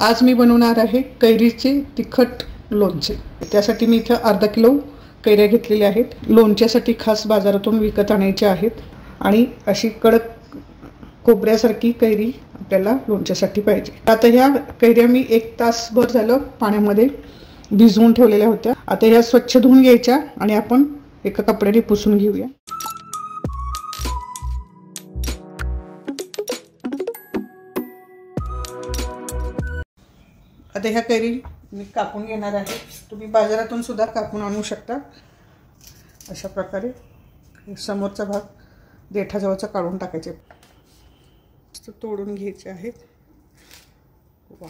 आज मी बनवणार आहे कैरीचे तिखट लोणचे। त्यासाठी मी इथे अर्धा किलो कैऱ्या घेतलेल्या आहेत। लोणच्यासाठी खास बाजारातून विकत आणायचे आहेत आणि अशी कडक खोबऱ्यासारखी कैरी आपल्याला लोणच्यासाठी पाहिजे। आता ह्या कैऱ्या मी 1 तासभर झालं पाण्यामध्ये भिजवून ठेवलेल्या होत्या। आता ह्या स्वच्छ धुवून घ्यायच्या आणि आपण एका कपड्याने पुसून घेऊया। आता ह्या कैरी मी कापून घेणार आहे। तुम्ही बाजारातून सुद्धा कापून आणू शकता। अशा प्रकारे समोरचा भाग देठाजवळचा काढून टाकायचे, तोडून घ्यायचे आहेत। वा,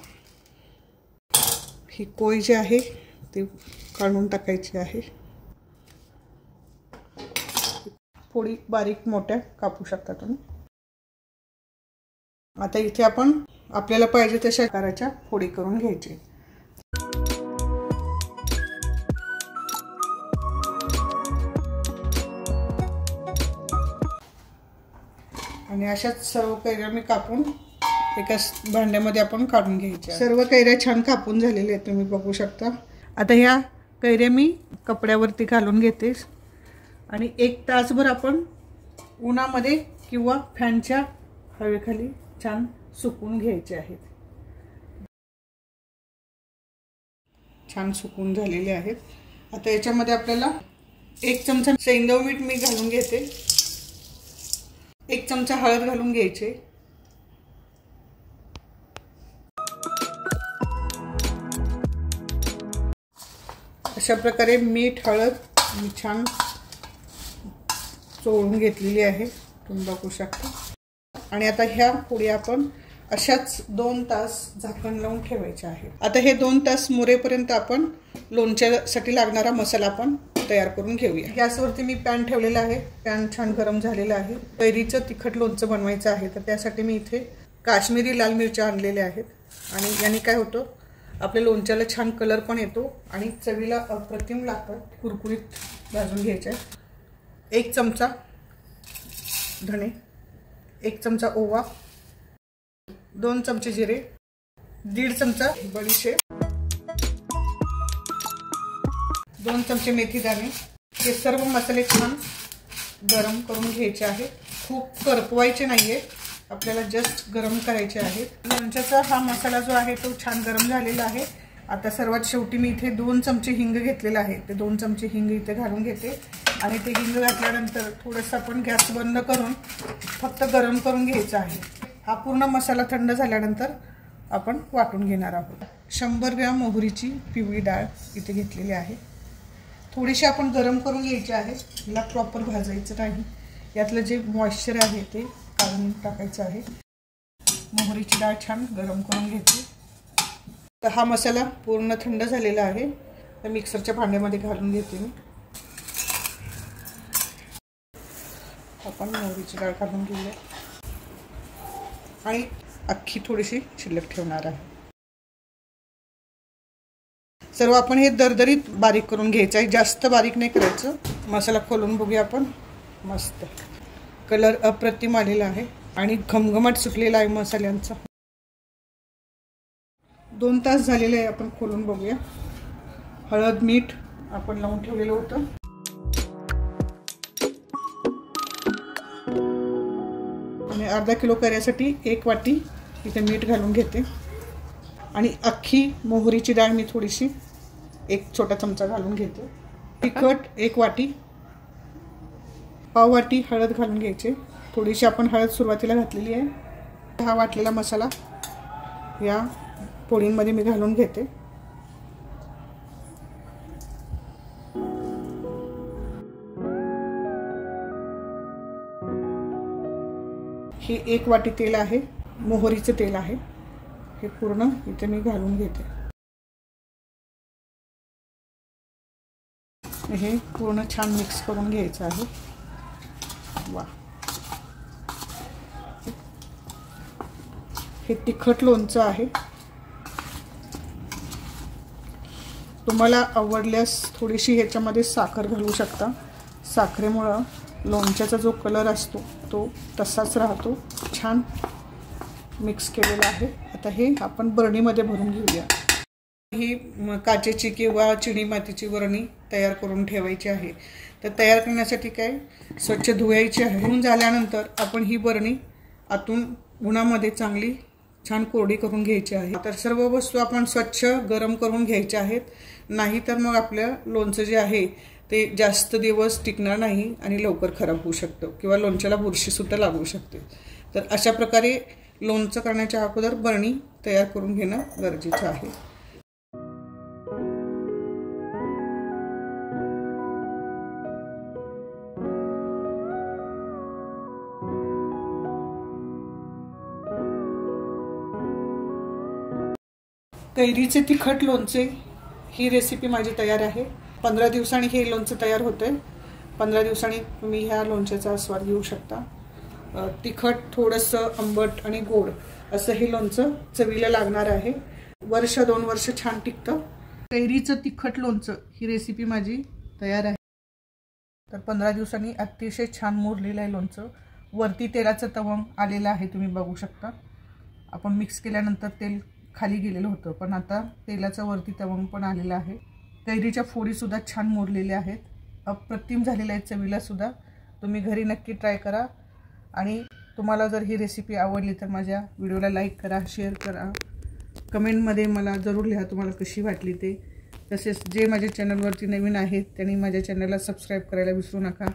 ही कोय जी आहे ती काढून टाकायची आहे। थोडी बारीक मोठ्या कापू शकता तुम्ही। आता इथे आपण आपल्याला पाहिजे तशा आकाराच्या फोडी करून घ्यायची। आणि अशाच सर्व कैऱ्या मी कापून एका भांड्यामध्ये आपण काढून घ्यायच्या। सर्व कैऱ्या छान कापून झालेल्या आहेत, तुम्ही बघू शकता। आता ह्या कैऱ्या मी कपड्यावरती घालून घेते आणि 1 तासभर आपण उन्हामध्ये किंवा फॅनच्या हवेखाली छान सुकून घ्यायचे आहेत। छान सुकून झालेले आहेत। आता याच्यामध्ये आपल्याला 1 चमचा सैंधव मीठ मी घालून घेते। 1 चमचा हळद घालून घ्यायचे। अशा प्रकारे मीठ हळद मी छान चोळून घेतलेली आहे, तुम्ही बघू शकता। आणि आता ह्या पोळी आपण अशाच 2 तास झाकण लावून ठेवायचे आहे। आता हे 2 तास मुरेपर्यंत आपण लोणच्यासाठी लागणारा मसाला आपण तयार करून घेऊया। गॅसवरती मी पॅन ठेवलेला आहे। पॅन छान गरम झालेला आहे। कैरीचं तिखट लोणचं बनवायचं आहे, तर त्यासाठी मी इथे काश्मीरी लाल मिरच्या आणलेल्या आहेत। आणि याने काय होतं, आपल्या लोणच्याला छान कलर पण येतो आणि चवीला अप्रतिम लागतं। कुरकुरीत भाजून घ्यायचे। 1 चमचा धणे, 1 चमचा ओवा, 2 चमचे जिरे, 1.5 चमचा बडीशेप, 2 चमचे मेथी दाणे। हे सर्व मसाले छान गरम करून घ्यायचे आहेत। खूप करपवायचे नाहीये, आपल्याला जस्ट गरम करायचे आहेत। लोणच्याचा हा मसाला जो आहे तो छान गरम झालेला आहे। आता सर्वात शेवटी मी इथे 2 चमचे हिंग घेतलेला आहे। ते 2 चमचे हिंग इथे घालून घेते आणि ते हिंग घातल्यानंतर थोडंसं आपण गॅस बंद करून फक्त गरम करून घ्यायचा आहे। हा पूर्ण मसाला थंड झाल्यानंतर आपण वाटून घेणार आहोत। 100 ग्रॅम मोहरीची पिवळी डाळ इथे घेतलेली आहे। थोडीशी आपण गरम करून घ्यायची आहे, हिला प्रॉपर भाजायचं नाही। यातलं जे मॉइश्चर आहे ते काढून टाकायचं आहे। मोहरीची डाळ छान गरम करून घ्यायची। तर हा मसाला पूर्ण थंड झालेला आहे, तर मिक्सरच्या भांड्यामध्ये घालून घेते मी। आपण मोहरीची डाळ काढून घेऊया आणि अख्खी थोडीशी शिल्लक ठेवणार आहे। सर्व आपण हे दरदरीत बारीक करून घ्यायचं आहे, जास्त बारीक नाही करायचं। मसाला खोलून बघूया आपण। मस्त कलर अप्रतिम आलेला आहे आणि घमघमाट सुटलेला आहे मसाल्यांचा। 2 तास झालेले आहे, आपण खोलून बघूया। हळद मीठ आपण लावून ठेवलेलं होतं। आणि अर्धा किलो कैऱ्यासाठी 1 वाटी इथे मीठ घालून घेते आणि अख्खी मोहरीची डाळ मी थोडीशी 1 छोटा चमचा घालून घेते। तिखट 1 वाटी, पाव वाटी हळद घालून घ्यायचे। थोडीशी आपण हळद सुरुवातीला घातलेली आहे। हा वाटलेला मसाला या पोळींमध्ये मी घालून घेते। हे 1 वाटी तेल आहे, मोहरीचं तेल आहे, हे पूर्ण इथे मी घालून घेते। हे पूर्ण छान मिक्स करून घ्यायचं आहे। वा, हे तिखट लोणचं आहे। तुम्हाला आवडल्यास थोडीशी ह्याच्यामध्ये साखर घालू शकता। साखरेमुळे लोणच्याचा जो कलर असतो तो तसाच राहतो, छान मिक्स केलेलं आहे. आता हे आपण बरणीमध्ये भरून घेऊया. ही काचेची किंवा चिनी मातीची बरणी तयार करून ठेवायची आहे. तर तयार करण्यासाठी काय स्वच्छ धुवायची आहे. धुवून झाल्यानंतर आपण ही बरणी आतून उन्हामध्ये चांगली छान कोरडी करून घ्यायची आहे. तर सर्व वस्तू आपण स्वच्छ गरम करून घ्यायच्या आहेत. नाही तर मग आपलं लोणचं जे आहे ते जास्त दिवस टिकणार नाही आणि लवकर खराब होऊ शकतं किंवा लोणच्याला बुरशीसुद्धा लागू शकते. तर अशा प्रकारे लोणचं करण्याच्या अगोदर बरणी तयार करून घेणं गरजेचं आहे. कैरीचे तिखट लोणचे ही रेसिपी माझी तयार आहे. 15 दिवसांनी हे लोणचं तयार होतं. 15 दिवसांनी तुम्ही ह्या लोणच्याचा आस्वाद घेऊ शकता. तिखट, थोडंसं आंबट आणि गोड असं हे लोणचं चवीला लागणार आहे. 1-2 वर्ष छान टिकतं. कैरीचं तिखट लोणचं ही रेसिपी माझी तयार आहे. तर 15 दिवसांनी अतिशय छान मुरलेलं आहे लोणचं. वरती तेलाचं तवंग आलेलं आहे, तुम्ही बघू शकता. आपण मिक्स केल्यानंतर तेल खाली गेलेलं होतं, पण आता तेलाचं वरती तवंग पण आलेलं आहे. कैरीच्या फोडीसुद्धा छान मुरलेल्या आहेत. अप्रतिम झालेल्या आहेत चवीलासुद्धा. तुम्ही घरी नक्की ट्राय करा. आणि तुम्हाला जर ही रेसिपी आवडली तर माझ्या व्हिडिओला लाईक करा, शेअर करा. कमेंटमध्ये मला जरूर लिहा तुम्हाला कशी वाटली ते. तसेच जे माझ्या चॅनलवरती नवीन आहेत त्यांनी माझ्या चॅनलला सबस्क्राईब करायला विसरू नका.